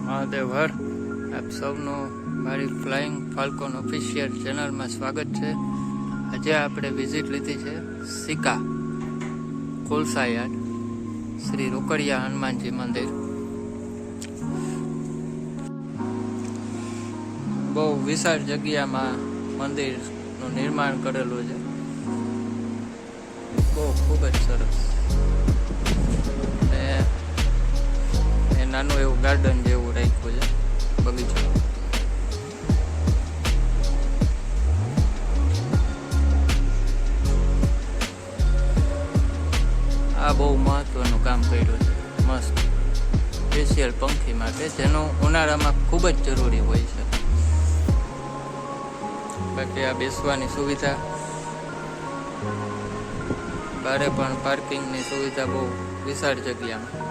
મહાદેવ હર. આપ સૌનું મારી ફ્લાઇંગ ફાલ્કોન ઓફિશિયલ ચેનલમાં સ્વાગત છે. આજે આપણે વિઝિટ લીધી છે સિકા કોલસા યાર્ડ, શ્રી રોકડિયા હનુમાનજી મંદિર. બહુ વિશાળ જગ્યામાં મંદિરનું નિર્માણ કરેલું છે. બહુ ખૂબ જ સરસ. નાનું એવું ગાર્ડન જેવું રાખ્યું છે, બગીચો. આ બહુ મહત્વનું કામ કર્યું છે, મસ્ત. સ્પેશિયલ પંખી માટે, જેનું ઉનાળામાં ખૂબ જ જરૂરી હોય છે. બાકી આ બેસવાની સુવિધા, બારે પણ પાર્કિંગની સુવિધા બહુ વિશાળ જગ્યામાં.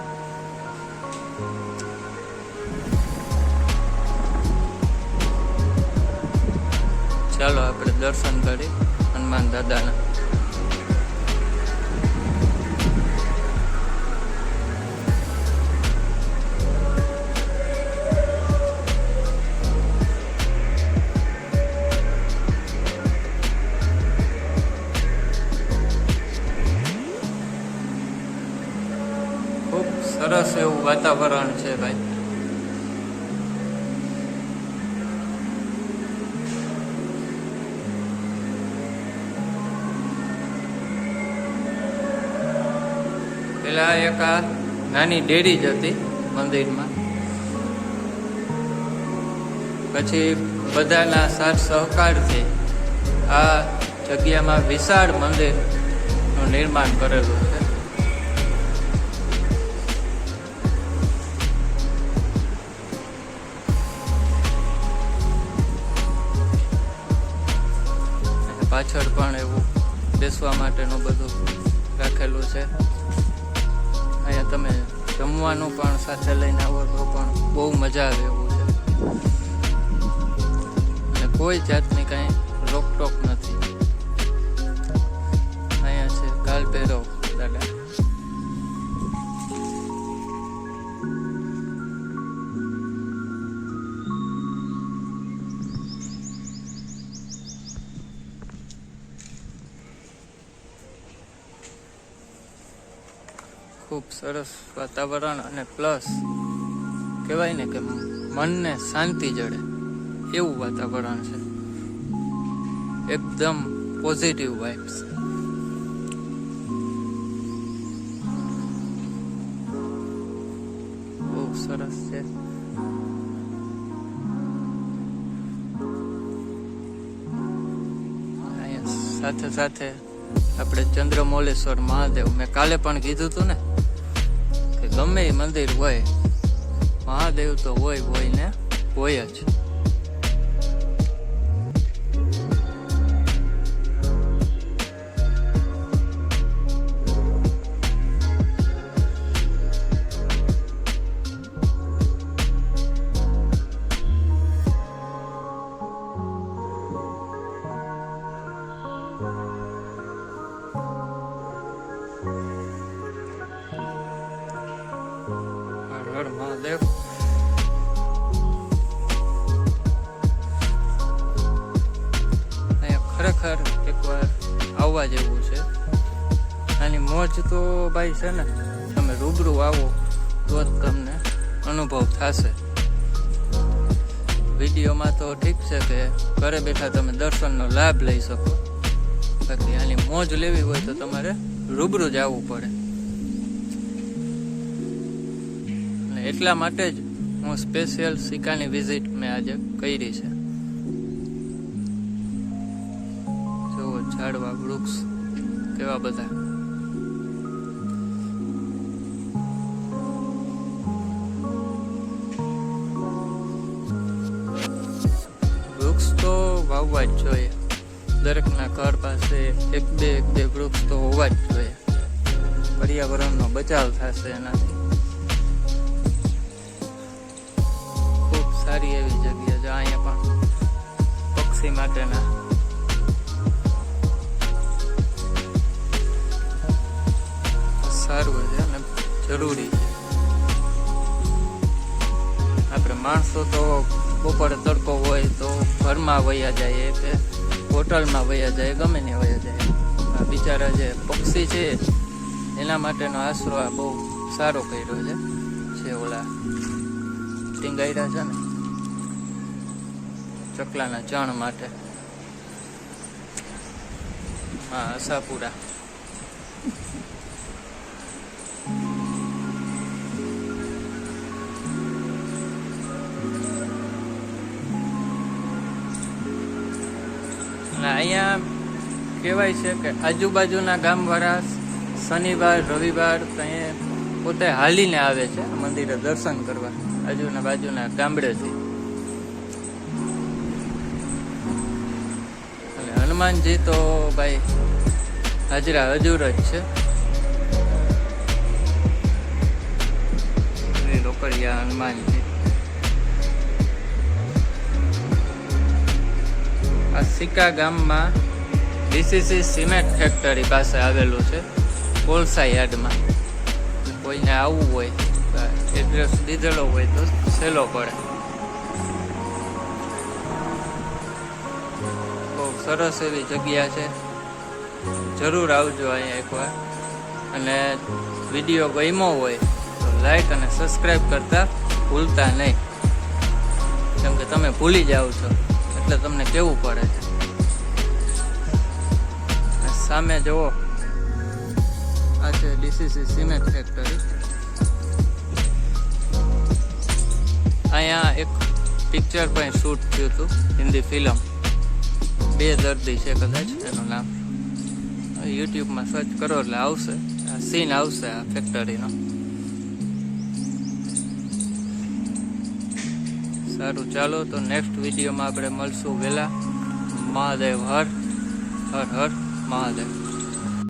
ચાલો આપણે દર્શન કરી હનુમાન દાદાના. ખૂબ સરસ એવું વાતાવરણ છે ભાઈ. પેલા એક આ નાની ડેરી જ હતી મંદિરમાં, પછી બધાના સાથ સહકારથી આ જગ્યામાં વિશાળ મંદિરનું નિર્માણ કરેલું છે. પાછળ પણ એવું બેસવા માટેનું બધું રાખેલું છે. અહીંયા તમે જમવાનું પણ સાથે લઈને આવો તો પણ બહુ મજા આવે એવું છે, અને કોઈ જાતની કાંઈ રોકટોક નથી. અહીંયા છે કાલ ભૈરવ દાદા. ખૂબ સરસ વાતાવરણ, અને પ્લસ કહેવાય ને કે મનને શાંતિ જડે એવું વાતાવરણ છે. એકદમ પોઝિટિવ વાઇબ્સ. બહુ સરસ છે. અહીંયા સાથે સાથે આપણે ચંદ્રમૌલેશ્વર મહાદેવ, મેં કાલે પણ કીધું હતું ને કે ગમે એ મંદિર હોય, મહાદેવ તો હોય ને હોય જ. હર મહાદેવ. અહીંયા ખરેખર એકવાર આવવા જેવું છે. આની મોજ તો ભાઈ છે ને, તમે રૂબરૂ આવો તો જ તમને અનુભવ થશે. વિડીયોમાં તો ઠીક છે કે ઘરે બેઠા તમે દર્શનનો લાભ લઈ શકો, બાકી આની મોજ લેવી હોય તો તમારે રૂબરૂ જ આવવું પડે. એટલા માટે જ હું સ્પેશિયલ સિકાની વિઝિટ મેં આજે કરી છે. જુઓ ઝાડવા, વૃક્ષ કેવા બધા. વૃક્ષ તો વાવવા જ જોઈએ. દરેકના ઘર પાસે એક બે વૃક્ષ તો હોવા જ જોઈએ. પર્યાવરણનો બચાવ થશે એનાથી. સારી એવી જગ્યા છે. અહીંયા પણ પક્ષી માટેના સારું છે અને જરૂરી છે. આપણે માણસો તો બપોરે તડકો હોય તો ઘરમાં વયા જાય કે હોટલમાં વયા જાય, ગમે ને વયા જાય. આ બિચારા જે પક્ષી છે એના માટેનો આશરો આ બહુ સારો કર્યો છે ઓલા ટીંગાયરા છે ને ચકલાના ચણ માટે. હા, આશાપુરા. અહીંયા કહેવાય છે કે આજુબાજુના ગામવાળા શનિવાર રવિવાર કંઈ પોતે હાલીને આવે છે મંદિરે દર્શન કરવા, આજુના બાજુના ગામડેથી. અને હનુમાનજી તો ભાઈ હાજરા હજુર જ છે. લોકડિયા હનુમાનજી. આ સિક્કા ગામમાં ડીસીસી સિમેન્ટ ફેક્ટરી પાસે આવેલું છે, કોલસા યાર્ડમાં. કોઈને આવવું હોય એડ્રેસ દીધેલો હોય તો સહેલો પડે. બહુ સરસ એવી જગ્યા છે, જરૂર આવજો અહીંયા એકવાર. અને વિડીયો ગમ્યો હોય તો લાઈક અને સબસ્ક્રાઈબ કરતા ભૂલતા નહીં, કેમ કે તમે ભૂલી જાઓ છો એટલે તમને કેવું પડે છે. સામે જુઓ, આ છે ડીસીસી સિમેન્ટ ફેક્ટરી. અહીંયા એક પિક્ચર પણ શૂટ થયું હતું, હિન્દી ફિલ્મ. 2 દર્દી છે કદાચ એનું નામ. યુટ્યુબમાં સર્ચ કરો એટલે આવશે, આ સીન આવશે આ ફેક્ટરીનો. સારું, ચાલો તો નેક્સ્ટ વિડીયોમાં આપણે મળશું વહેલા. મહાદેવ હર હર હર મહાદેવ.